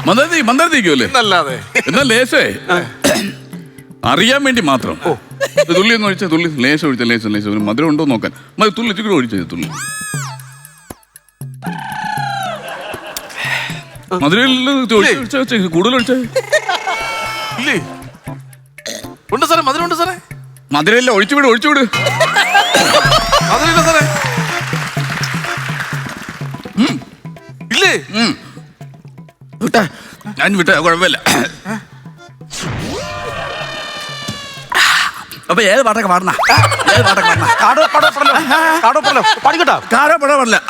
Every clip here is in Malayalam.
മന്ദാരത്തിരിക്കുമല്ലേ? എന്നാ ലേശേ അറിയാൻ വേണ്ടി മാത്രം തുള്ളി ഒന്ന് ഒഴിച്ച തുള്ളി ലേശം ഒഴിച്ച ലേശം മധുരം ഉണ്ടോ നോക്കാൻ തുള്ളി ഇച്ചിരി ഒഴിച്ചത് തുള്ളി മധുരം കൂടുതൽ ഒഴിച്ചേ ഉണ്ട് സാറേ, മധുരം ഉണ്ട് സാറേ. മധുരമില്ല, ഒഴിച്ചുവിട് മധുരമില്ല സാറേ. ഇല്ലേ? വിട്ടാ ഞാൻ വിട്ട കുഴപ്പമില്ല. അപ്പൊ ഏത് പാട്ടൊക്കെ പാടണ? പാടില്ല,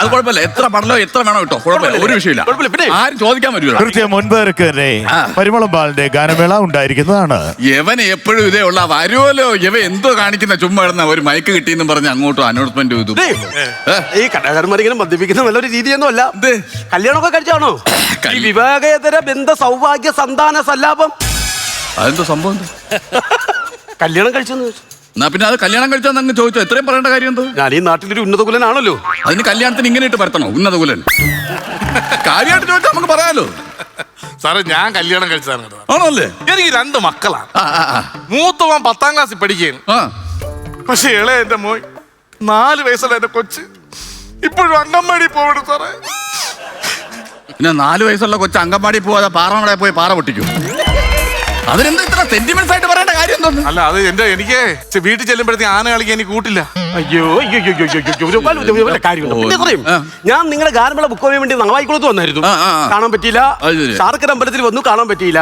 അത് കുഴപ്പമില്ല. എത്ര പടലോ എത്ര വേണോ കിട്ടോ, കുഴപ്പമില്ല, ഒരു വിഷയമില്ല. ആരും ചോദിക്കാൻ പറ്റൂല. കൃത്യം 9:30 തന്നെ പരിമളം ബാലന്റെ ഗാനമേള ഉണ്ടായിരിക്കുന്നതാണ്. യവൻ എപ്പോഴും ഇതേ ഉള്ള വരുമല്ലോ. ഇവ എന്തോ കാണിക്കുന്ന ചുമ്മാ ഇടുന്ന ഒരു മൈക്ക് കിട്ടിയെന്നും പറഞ്ഞ് അങ്ങോട്ടും അനൗൺസ്മെന്റ് ചെയ്തു. ഈ കലാകാരന്മാരിങ്ങനെ മദ്യപിക്കുന്ന നല്ലൊരു രീതിയൊന്നും അല്ല. കല്യാണമൊക്കെ കഴിച്ചാണോ? വിവാഹേതര ബന്ധ സൗഭാഗ്യ സന്താന സല്ലാപം. അതെന്തോ സംഭവം? കല്യാണം കഴിച്ചെന്ന് ചോദിച്ചു. എന്നാ പിന്നെ അത് കല്യാണം കഴിച്ചാൽ അങ്ങ് ചോദിച്ചോ, എത്രയും പറയേണ്ട കാര്യം എന്തോ? ഞാൻ ഈ നാട്ടിലൊരു ഉന്നത കുലനാണല്ലോ. അതിന് കല്യാണത്തിന് ഇങ്ങനെ ഇട്ട് പരത്തണോ ഉന്നത കുലൻ? കാര്യമായിട്ട് ചോദിച്ചാൽ നമുക്ക് പറയാലോ. സാറേ ഞാൻ കല്യാണം കഴിച്ചതാണ്. ആണല്ലേ? എനിക്ക് 2 മക്കളാണ്. മൂത്തവൻ 10ാം ക്ലാസ്സിൽ പഠിക്കുകയാണ്. പക്ഷെ ഇളയ എന്റെ മോൻ 4 വയസ്സുള്ള എന്റെ കൊച്ച് ഇപ്പോഴും അംഗൻവാടി പോകണം സാറേ. പിന്നെ 4 വയസ്സുള്ള കൊച്ച് അംഗൻവാടി പോവാതെ പാറമടയിൽ പോയി പാറ പൊട്ടിക്കും. അതിനെന്താ ഇത്ര സെന്റിമെന്റ്സ് ആയിട്ട് പറയേണ്ട കാര്യം എന്തോന്ന്? അല്ല അത് എനിക്ക് വീട്ടിൽ ചെല്ലുമ്പോഴത്തേക്ക് ആന കളിക്കാൻ എനിക്ക് കൂട്ടില്ല. അയ്യോ ഞാൻ നിങ്ങളുടെ ഗാനമേള ബുക്ക് ചെയ്യാൻ വേണ്ടി നവായിക്കുളത്ത് വന്നായിരുന്നു. കാണാൻ പറ്റിയില്ല. ശാർക്കര അമ്പലത്തിൽ വന്നു, കാണാൻ പറ്റിയില്ല.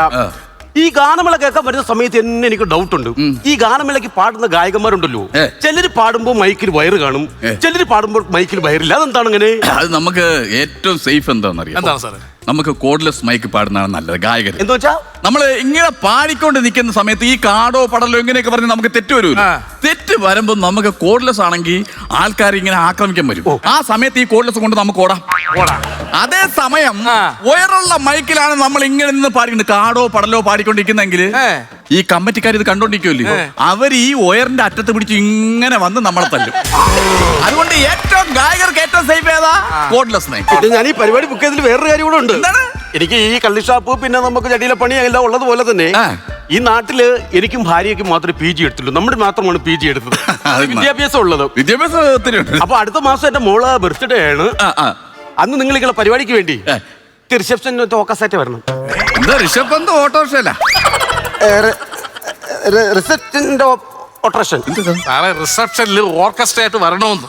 ഈ ഗാനമേള കേൾക്കാൻ വരുന്ന സമയത്ത് തന്നെ എനിക്ക് ഡൗട്ട് ഉണ്ട്. ഈ ഗാനമേളയ്ക്ക് പാടുന്ന ഗായകന്മാരുണ്ടല്ലോ, ചിലര് പാടുമ്പോൾ മൈക്കിൽ വയറ് കാണും, ചിലര് പാടുമ്പോൾ മൈക്കിൽ വയറില്ല. അതെന്താണ് അങ്ങനെ? അത് നമുക്ക് ഏറ്റവും സേഫ് എന്താണെന്നറിയാം. എന്താണ് സാറേ? നമുക്ക് കോഡ്ലെസ് മൈക്ക് പാടുന്നതാണ് നല്ലത്. ഗായകർ എന്താ വെച്ചാ നമ്മള് ഇങ്ങനെ പാടിക്കൊണ്ട് നിൽക്കുന്ന സമയത്ത് ഈ കാടോ പടലോ ഇങ്ങനെയൊക്കെ പറഞ്ഞ് നമുക്ക് തെറ്റ് വരും. തെറ്റ് വരുമ്പോ നമുക്ക് കോഡ്ലെസ് ആണെങ്കിൽ ആൾക്കാർ ഇങ്ങനെ ആക്രമിക്കാൻ വരും. ആ സമയത്ത് ഈ കോഡ്ലെസ് കൊണ്ട് നമുക്ക് ഓടാം. അതേ സമയം ഉയരുള്ള മൈക്കിലാണ് നമ്മൾ ഇങ്ങനെ നിന്ന് പാടിക്കുന്നത്. കാടോ പടലോ പാടിക്കൊണ്ടിരിക്കുന്നെങ്കിൽ ഈ കമ്മിറ്റിക്കാർ ഇത് കണ്ടോണ്ടിരിക്കുമല്ലോ, അവർ ഈ ഉയറിന്റെ അറ്റത്ത് പിടിച്ച് ഇങ്ങനെ വന്ന് നമ്മളെ തല്ലും. അതുകൊണ്ട് ഏറ്റവും ഗായകർക്ക് ഏറ്റവും സേഫ് ഏതാ? Cordless mic. ഞാൻ ഈ പരിപാടി ബുക്ക് ചെയ്തതിൽ വേറൊരു കാര്യം കൂടെ ഉണ്ട്. എനിക്ക് ഈ കള്ളി ഷാപ്പ് പിന്നെ നമുക്ക് ചടിയിലെ പണി എല്ലാം ഉള്ളതുപോലെ തന്നെ ഈ നാട്ടില് എനിക്കും ഭാര്യയ്ക്കും മാത്രമേ PG എടുത്തുള്ളൂ. നമ്മുടെ മാത്രമാണ് PG എടുത്തത്. വിദ്യാഭ്യാസം ഉള്ളത്. അപ്പൊ അടുത്ത മാസം എന്റെ മോള് ബർത്ത്ഡേ ആണ്. അന്ന് നിങ്ങൾ ഇങ്ങനെ പരിപാടിക്ക് വേണ്ടി റിസപ്ഷൻ ഓക്കസായിട്ട് വരണം. റിസപ്ഷന്റെ ഓട്ടോറിഷൻ റിസപ്ഷനിൽ ഓർക്കസ്ട്ര ആയിട്ട് വരണമെന്ന്.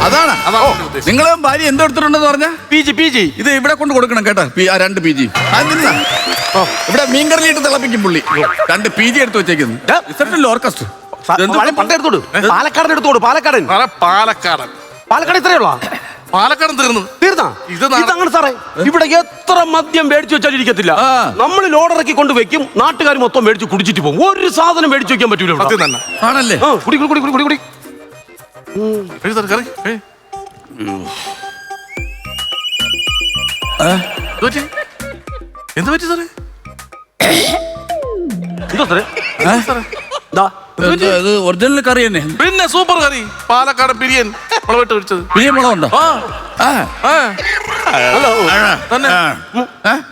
അതാണ് നിങ്ങളും ഭാര്യ എന്തോ എടുത്തിട്ടുണ്ടെന്ന് പറഞ്ഞ PG ഇത് ഇവിടെ കൊണ്ട് കൊടുക്കണം കേട്ടോ. 2 PG ഇവിടെ മീൻകറിയിട്ട് തിളപ്പിക്കും പുള്ളി. 2 PG എടുത്ത് വെച്ചേക്കുന്നു. റിസപ്ഷനിൽ ഓർക്കസ്ട്ര പണ്ടെടുത്തോട്. പാലക്കാടൻ എടുത്തോട്. പാലക്കാടൻ ഇത്രയുള്ള പാലക്കാടൻ തീർന്നാ ഇതങ്ങനെ സാറേ. ഇവിടെ എത്ര മദ്യം മേടിച്ചു വെച്ചാൽ ഇരിക്കത്തില്ല. നമ്മൾ ലോഡിറക്കി കൊണ്ട് വെക്കും, നാട്ടുകാർ മൊത്തം മേടിച്ച് കുടിച്ചിട്ട് പോകും. ഒരു സാധനം മേടിച്ചു വെക്കാൻ പറ്റൂല. ആണല്ലേ? എന്ത് പറ്റി സാറേ? എന്തോ സാറേ? ഒറിജിനൽ കറി തന്നെ. പിന്നെ സൂപ്പർ കറി. പാലക്കാടൻ ബിരിയാണി മുളകിട്ട് വെച്ചത്. ബിരിയാണി മുളകുണ്ടോ?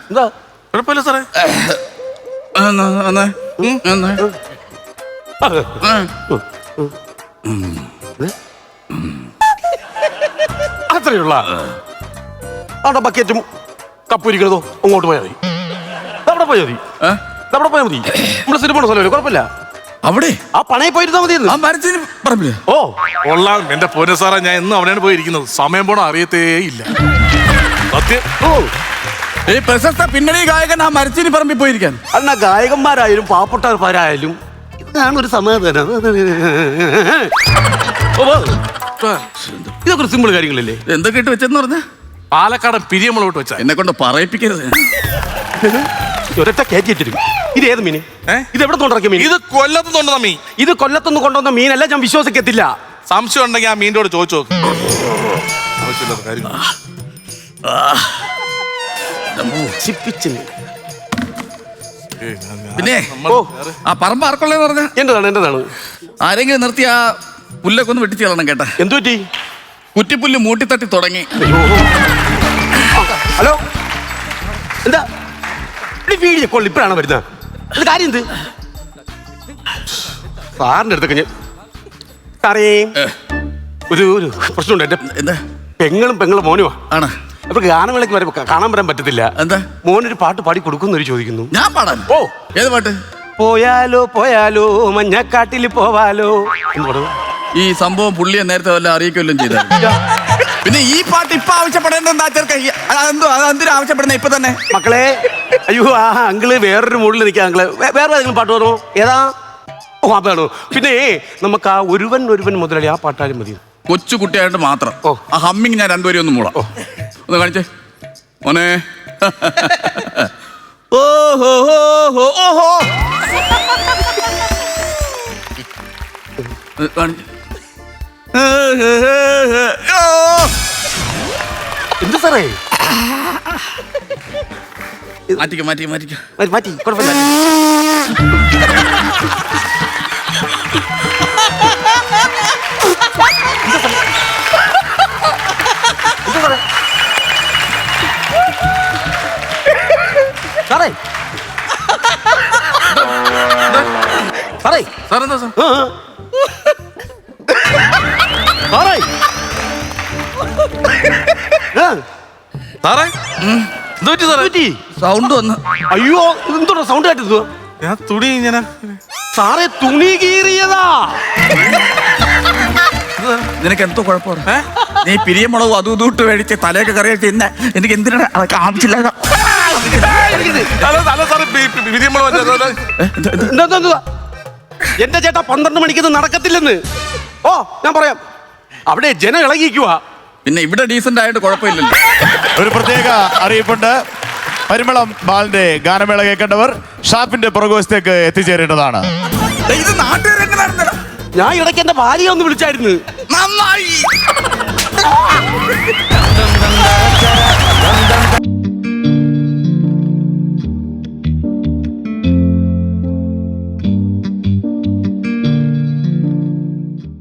എന്താ കുഴപ്പമില്ല സാറേ. അത്രയുള്ള അവിടെ ബക്കറ്റും കപ്പുരിക്കണതോ അങ്ങോട്ട് പോയാൽ മതി. അവിടെ പോയാൽ മതി. നമ്മുടെ സിനിമ സ്ഥലമല്ലേ, കുഴപ്പമില്ല. അവിടെ ആ പണയിൽ പോയിരുന്നാ മതി. ഓ കൊള്ളാം എന്റെ പൊന്നു സാറേ. ഞാൻ എന്നും അവിടെയാണ് പോയിരിക്കുന്നത്. സമയം പോണോ അറിയത്തേ ഇല്ല. സത്യം. ഈ പ്രശസ്ത പിന്നണി ഗായകൻ ആ മരച്ചിനി പറമ്പിൽ പോയിരിക്കാൻ. അല്ല ഗായകന്മാരായാലും പാവപ്പെട്ടവരായാലും ഇതാണ് ഒരു സമാധാനം. ഇതൊക്കെ സിമ്പിൾ കാര്യങ്ങളല്ലേ? എന്തൊക്കെ ഇട്ട് വെച്ചെന്ന് പറഞ്ഞ പാലക്കാടൻ പിരിയമുളോട്ട് വെച്ച എന്നെ കൊണ്ട് പറയിപ്പിക്കരുത്. ഒരൊറ്റ കയറ്റിയിട്ടിരും. ഇത് ഏത് മീൻ? ഇത് എവിടെ കൊണ്ടിറക്കിയ മീൻ? ഇത് കൊല്ലത്ത് കൊണ്ടുവന്ന മീൻ. ഇത് കൊല്ലത്തുനിന്ന് കൊണ്ടുവന്ന മീനല്ല. ഞാൻ വിശ്വസിക്കത്തില്ല. സംശയം ഉണ്ടെങ്കിൽ ആ മീനിനോട് ചോദിച്ചു നോക്ക്. പിന്നെ ആ പറമ്പ് ആർക്കുള്ളതെന്ന് പറഞ്ഞ എന്റേതാണ്. ആരെങ്കിലും നിർത്തി ആ പുല്ലൊക്കെ ഒന്ന് വെട്ടിച്ച് കളയണം കേട്ടാ. എന്തു പറ്റി? കുറ്റിപ്പുല്ല് മൂട്ടിത്തട്ടി തുടങ്ങി. ഹലോ, എന്താ വീഡിയോ കോൾ ഇപ്പോഴാണ് വരുന്നത്. ഇത് കാര്യം എന്ത്? സാറിന്റെ അടുത്തൊക്കെ ഞാൻ സാറേ ഒരു പ്രശ്നമുണ്ട്. എന്റെ എന്താ പെങ്ങളും മോനുമാ ആണ്. അപ്പൊ ഗാനമേളയ്ക്ക് വരുമ്പോ കാണാൻ വരാൻ പറ്റത്തില്ല. എന്താ? മോനൊരു പാട്ട് പാടി കൊടുക്കുന്നവര് ചോദിക്കുന്നു. ഞാൻ പാടാൻ? ഓ ഏത് പാട്ട്? പോയാലോ മഞ്ഞക്കാട്ടിൽ പോവാലോ എന്ന് പറഞ്ഞു. ഈ സംഭവം പുള്ളിയെ നേരത്തെ വല്ല അറിയിക്കുകയും ചെയ്ത. പിന്നെ ഈ പാട്ട് ഇപ്പൊ ആവശ്യപ്പെടേണ്ട എന്താ ചെറുക്ക? അതെന്തിനാ ആവശ്യപ്പെടുന്ന ഇപ്പൊ തന്നെ? മക്കളെ അയ്യോ ആ അങ്കിള് വേറൊരു മൂഡിൽ നിൽക്കുക. അങ്കിള് വേറെ ഏതെങ്കിലും പാട്ട് പറഞ്ഞോ? ഏതാ? ഓ അതാണോ? പിന്നെ നമുക്ക് ആ ഒരുവൻ മുതലാളി ആ പാട്ടാലും മതി. കൊച്ചു കുട്ടിയായിട്ട് മാത്രം. ഓ. ആ ഹമ്മിങ് ഞാൻ രണ്ടുപേരും ഒന്ന് മൂളാം. ഒന്ന് കാണിച്ചേ മോനെ. ഓഹോ ഓഹോ എന്ത് സാറേ? മാറ്റിക്ക. മാറ്റി കുഴപ്പമില്ല. സാറേ സാറേ സാറെന്താ സാർ? സാറേ സാറേ എന്ത് പറ്റി സാറേ? സൗണ്ട് വന്ന്. അയ്യോ എന്തോടാ സൗണ്ട് കേട്ടത്? ഞാൻ തുണി ഇങ്ങനെ. സാറേ തുണി കീറിയതാ. നിനക്ക് എന്തോ കുഴപ്പമാണ്? നീ പിരിയമുളകും അതും ഇട്ട് മേടിച്ച് തലയൊക്കെ കറിയാ തിന്ന. എനിക്ക് എന്തിനാണ് അതൊക്കെ ആവശ്യമില്ല. എന്റെ ചേട്ടാ 12 മണിക്ക് നടക്കത്തില്ലെന്ന്. ഓ ഞാൻ പറയാം. അവിടെ ജനം ഇളകിക്കുക. പിന്നെ ഇവിടെ ഡീസന്റ് ആയിട്ട് കുഴപ്പമില്ലല്ലോ. ഒരു പ്രത്യേക അറിയിപ്പുണ്ട്. പരിമളം ബാലിന്റെ ഗാനമേള കേൾക്കേണ്ടവർ ഷാപ്പിന്റെ പുറകുവശത്തേക്ക് എത്തിച്ചേരേണ്ടതാണ്. ഇത് നാട്ടുകാരെങ്ങനെ? ഞാൻ ഇടയ്ക്ക് എന്റെ ഭാര്യ ഒന്ന് വിളിച്ചായിരുന്നു. നന്നായി.